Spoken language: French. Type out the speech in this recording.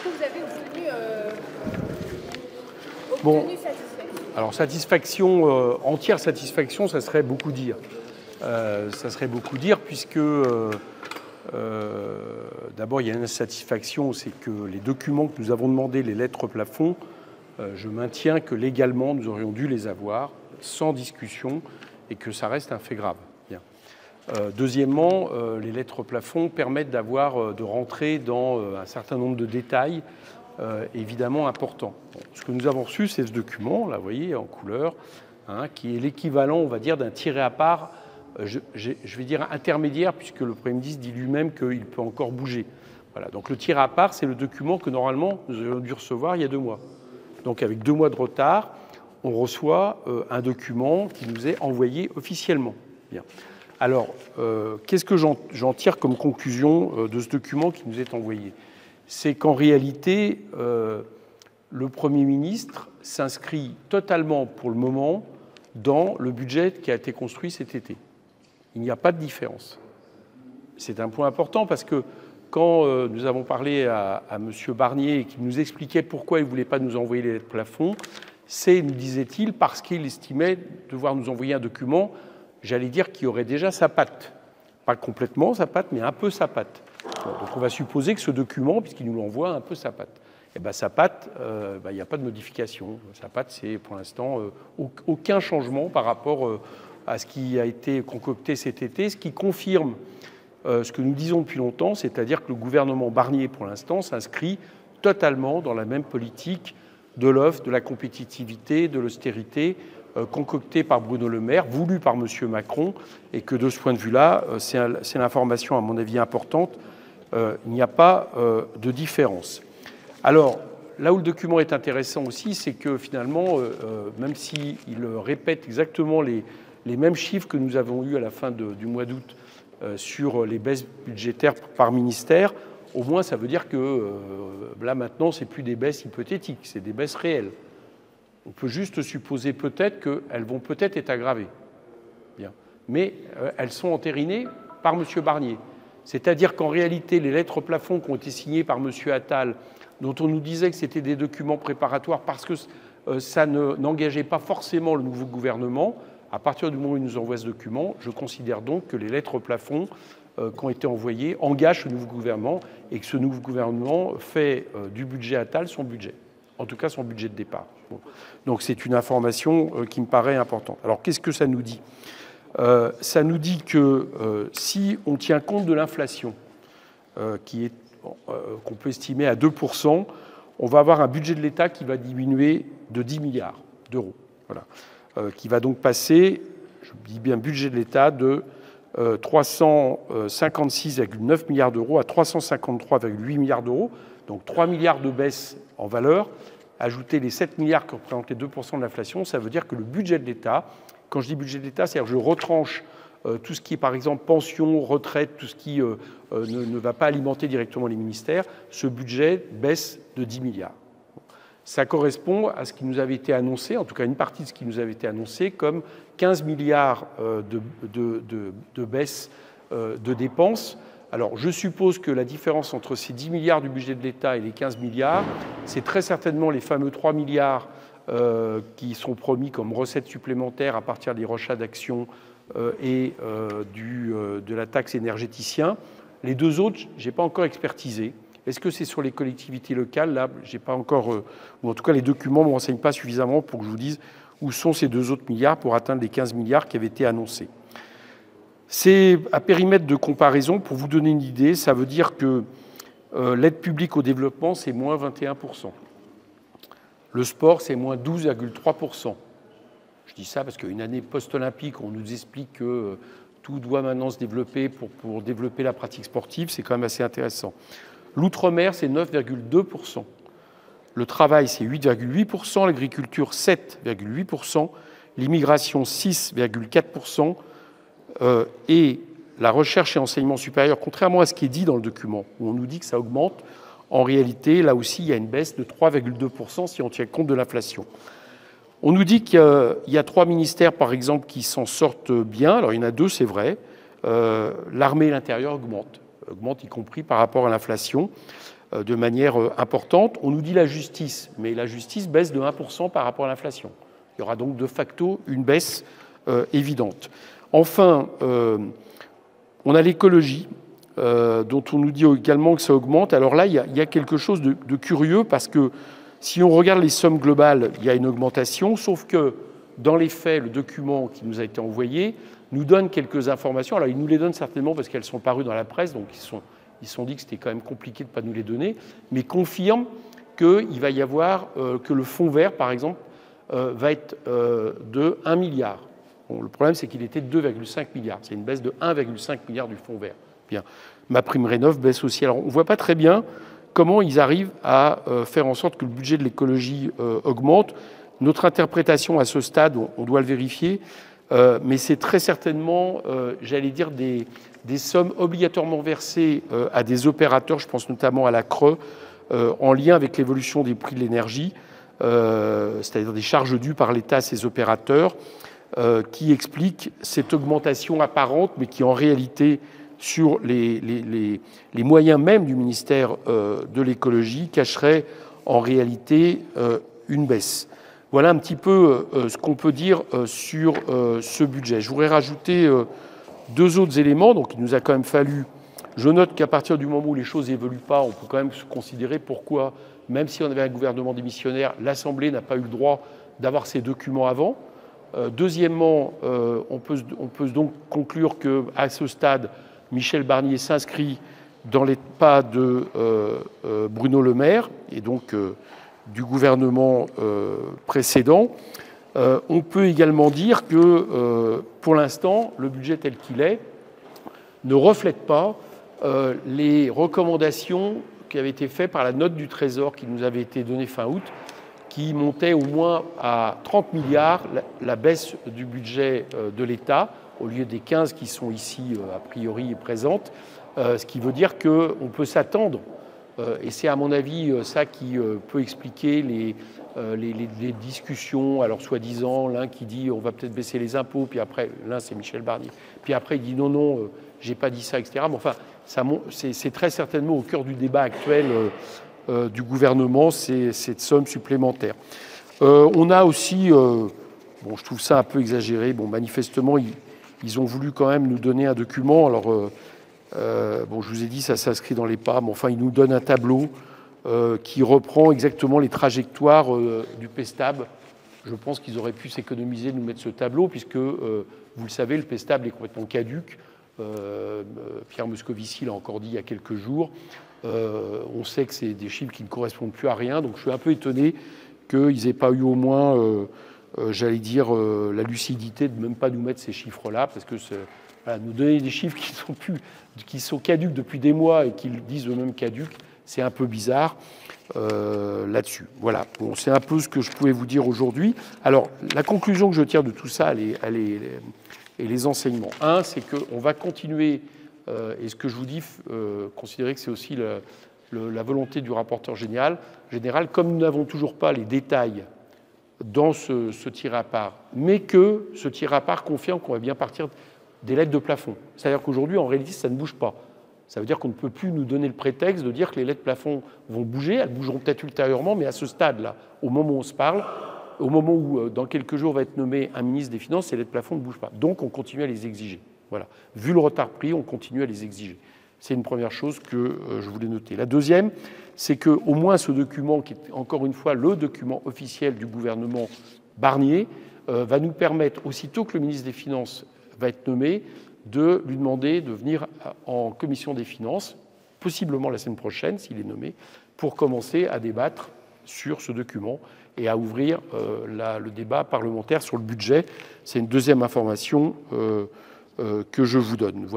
Est-ce que vous avez obtenu Bon, satisfaction? alors satisfaction, entière satisfaction, ça serait beaucoup dire. Ça serait beaucoup dire puisque d'abord il y a une insatisfaction, c'est que les documents que nous avons demandés, les lettres plafond, je maintiens que légalement nous aurions dû les avoir sans discussion et que ça reste un fait grave. Bien. Deuxièmement, les lettres plafond permettent de rentrer dans un certain nombre de détails évidemment importants. Bon, ce que nous avons reçu, c'est ce document, là, vous voyez, en couleur, hein, qui est l'équivalent, on va dire, d'un tiré à part, je vais dire intermédiaire, puisque le Premier ministre dit lui-même qu'il peut encore bouger. Voilà, donc le tiré à part, c'est le document que normalement nous aurions dû recevoir il y a 2 mois. Donc avec 2 mois de retard, on reçoit un document qui nous est envoyé officiellement. Bien. Alors, qu'est-ce que j'en tire comme conclusion de ce document qui nous est envoyé? C'est qu'en réalité, le Premier ministre s'inscrit totalement, pour le moment, dans le budget qui a été construit cet été. Il n'y a pas de différence. C'est un point important parce que quand nous avons parlé à M. Barnier et qu'il nous expliquait pourquoi il ne voulait pas nous envoyer les lettres plafond, c'est, nous disait-il, parce qu'il estimait devoir nous envoyer un document, j'allais dire, qui aurait déjà sa patte. Pas complètement sa patte, mais un peu sa patte. Bon, donc on va supposer que ce document, puisqu'il nous l'envoie, a un peu sa patte. Et bien sa patte, il n'y a pas de modification. Sa patte, c'est pour l'instant aucun changement par rapport à ce qui a été concocté cet été, ce qui confirme ce que nous disons depuis longtemps, c'est-à-dire que le gouvernement Barnier, pour l'instant, s'inscrit totalement dans la même politique de l'offre, de la compétitivité, de l'austérité, concoctée par Bruno Le Maire, voulue par M. Macron, et que de ce point de vue-là, c'est l'information, à mon avis, importante, il n'y a pas de différence. Alors, là où le document est intéressant aussi, c'est que finalement, même s'il répète exactement les mêmes chiffres que nous avons eus à la fin du mois d'août sur les baisses budgétaires par ministère, au moins ça veut dire que là maintenant, ce n'est plus des baisses hypothétiques, c'est des baisses réelles. On peut juste supposer peut-être qu'elles vont peut-être être aggravées. Bien. Mais elles sont entérinées par M. Barnier. C'est-à-dire qu'en réalité, les lettres plafond qui ont été signées par M. Attal, dont on nous disait que c'était des documents préparatoires parce que ça n'engageait pas forcément le nouveau gouvernement, à partir du moment où il nous envoie ce document, je considère donc que les lettres plafond qui ont été envoyées engagent ce nouveau gouvernement et que ce nouveau gouvernement fait du budget Attal son budget. En tout cas, son budget de départ. Bon. Donc c'est une information qui me paraît importante. Alors qu'est-ce que ça nous dit? Ça nous dit que si on tient compte de l'inflation, qu'on peut estimer à 2%, on va avoir un budget de l'État qui va diminuer de 10 milliards d'euros. Voilà. Qui va donc passer, je dis bien budget de l'État, de 356,9 milliards d'euros à 353,8 milliards d'euros, donc 3 milliards de baisse en valeur. Ajouter les 7 milliards qui représentent les 2% de l'inflation, ça veut dire que le budget de l'État, quand je dis budget de l'État, c'est-à-dire que je retranche tout ce qui est par exemple pension, retraite, tout ce qui ne va pas alimenter directement les ministères, ce budget baisse de 10 milliards. Ça correspond à ce qui nous avait été annoncé, en tout cas une partie de ce qui nous avait été annoncé, comme 15 milliards de baisse de dépenses. Alors, je suppose que la différence entre ces 10 milliards du budget de l'État et les 15 milliards, c'est très certainement les fameux 3 milliards qui sont promis comme recettes supplémentaires à partir des rachats d'actions et de la taxe énergéticien. Les 2 autres, je n'ai pas encore expertisé. Est-ce que c'est sur les collectivités locales? Là, j'ai pas encore, ou en tout cas les documents ne me renseignent pas suffisamment pour que je vous dise où sont ces 2 autres milliards pour atteindre les 15 milliards qui avaient été annoncés. C'est à périmètre de comparaison, pour vous donner une idée, ça veut dire que l'aide publique au développement, c'est moins 21%. Le sport, c'est moins 12,3%. Je dis ça parce qu'une année post-olympique, on nous explique que tout doit maintenant se développer pour développer la pratique sportive, c'est quand même assez intéressant. L'outre-mer, c'est 9,2%. Le travail, c'est 8,8%. L'agriculture, 7,8%. L'immigration, 6,4%. Et la recherche et enseignement supérieur, contrairement à ce qui est dit dans le document, où on nous dit que ça augmente, en réalité, là aussi, il y a une baisse de 3,2% si on tient compte de l'inflation. On nous dit qu'il y a 3 ministères, par exemple, qui s'en sortent bien. Alors, il y en a 2, c'est vrai. L'armée et l'intérieur augmentent, y compris par rapport à l'inflation. de manière importante. On nous dit la justice, mais la justice baisse de 1% par rapport à l'inflation. Il y aura donc de facto une baisse évidente. Enfin, on a l'écologie, dont on nous dit également que ça augmente. Alors là, il y a quelque chose de curieux, parce que si on regarde les sommes globales, il y a une augmentation, sauf que dans les faits, le document qui nous a été envoyé nous donne quelques informations. Alors, il nous les donne certainement parce qu'elles sont parues dans la presse, donc ils se sont dit que c'était quand même compliqué de ne pas nous les donner, mais confirme qu'il va y avoir, que le fonds vert, par exemple, va être de 1 milliard. Bon, le problème, c'est qu'il était de 2,5 milliards. C'est une baisse de 1,5 milliard du fonds vert. Bien. MaPrimeRénov' baisse aussi. Alors, on ne voit pas très bien comment ils arrivent à faire en sorte que le budget de l'écologie augmente. Notre interprétation à ce stade, on doit le vérifier, mais c'est très certainement, j'allais dire, des sommes obligatoirement versées à des opérateurs, je pense notamment à la CRE, en lien avec l'évolution des prix de l'énergie, c'est-à-dire des charges dues par l'État à ces opérateurs, qui expliquent cette augmentation apparente, mais qui en réalité, sur les moyens même du ministère de l'écologie, cacherait en réalité une baisse. Voilà un petit peu ce qu'on peut dire sur ce budget. Je voudrais rajouter deux autres éléments. Donc, il nous a quand même fallu... Je note qu'à partir du moment où les choses n'évoluent pas, on peut quand même se considérer pourquoi, même si on avait un gouvernement démissionnaire, l'Assemblée n'a pas eu le droit d'avoir ces documents avant. Deuxièmement, on peut donc conclure qu'à ce stade, Michel Barnier s'inscrit dans les pas de Bruno Le Maire, et donc du gouvernement précédent. On peut également dire que, pour l'instant, le budget tel qu'il est ne reflète pas les recommandations qui avaient été faites par la note du Trésor qui nous avait été donnée fin août, qui montait au moins à 30 milliards la baisse du budget de l'État, au lieu des 15 qui sont ici a priori présentes, ce qui veut dire qu'on peut s'attendre, et c'est à mon avis ça qui peut expliquer les discussions, alors soi-disant, l'un qui dit on va peut-être baisser les impôts, puis après, l'un c'est Michel Barnier, puis après il dit non, j'ai pas dit ça, etc. Mais enfin, c'est très certainement au cœur du débat actuel du gouvernement, cette somme supplémentaire. On a aussi, bon, je trouve ça un peu exagéré, bon, manifestement, ils ont voulu quand même nous donner un document. Alors, bon, je vous ai dit, ça s'inscrit dans les pas, mais enfin, ils nous donnent un tableau qui reprend exactement les trajectoires du PESTAB. Je pense qu'ils auraient pu s'économiser de nous mettre ce tableau, puisque, vous le savez, le PESTAB est complètement caduc. Pierre Moscovici l'a encore dit il y a quelques jours. On sait que c'est des chiffres qui ne correspondent plus à rien, donc je suis un peu étonné qu'ils n'aient pas eu au moins, j'allais dire, la lucidité de même pas nous mettre ces chiffres-là, parce que voilà, nous donner des chiffres qui sont caducs depuis des mois et qu'ils disent eux-mêmes caducs, c'est un peu bizarre là-dessus. Voilà, bon, c'est un peu ce que je pouvais vous dire aujourd'hui. Alors, la conclusion que je tire de tout ça, et les enseignements. Un, c'est qu'on va continuer, et ce que je vous dis, considérer que c'est aussi la volonté du rapporteur général, comme nous n'avons toujours pas les détails dans ce tir à part, mais que ce tir à part confirme qu'on va bien partir des lettres de plafond. C'est-à-dire qu'aujourd'hui, en réalité, ça ne bouge pas. Ça veut dire qu'on ne peut plus nous donner le prétexte de dire que les lettres plafond vont bouger. Elles bougeront peut-être ultérieurement, mais à ce stade-là, au moment où on se parle, au moment où, dans quelques jours, va être nommé un ministre des Finances, ces lettres plafond ne bougent pas. Donc, on continue à les exiger. Voilà. Vu le retard pris, on continue à les exiger. C'est une première chose que je voulais noter. La deuxième, c'est qu'au moins ce document, qui est encore une fois le document officiel du gouvernement Barnier, va nous permettre, aussitôt que le ministre des Finances va être nommé, de lui demander de venir en commission des finances, possiblement la semaine prochaine, s'il est nommé, pour commencer à débattre sur ce document et à ouvrir le débat parlementaire sur le budget. C'est une deuxième information que je vous donne.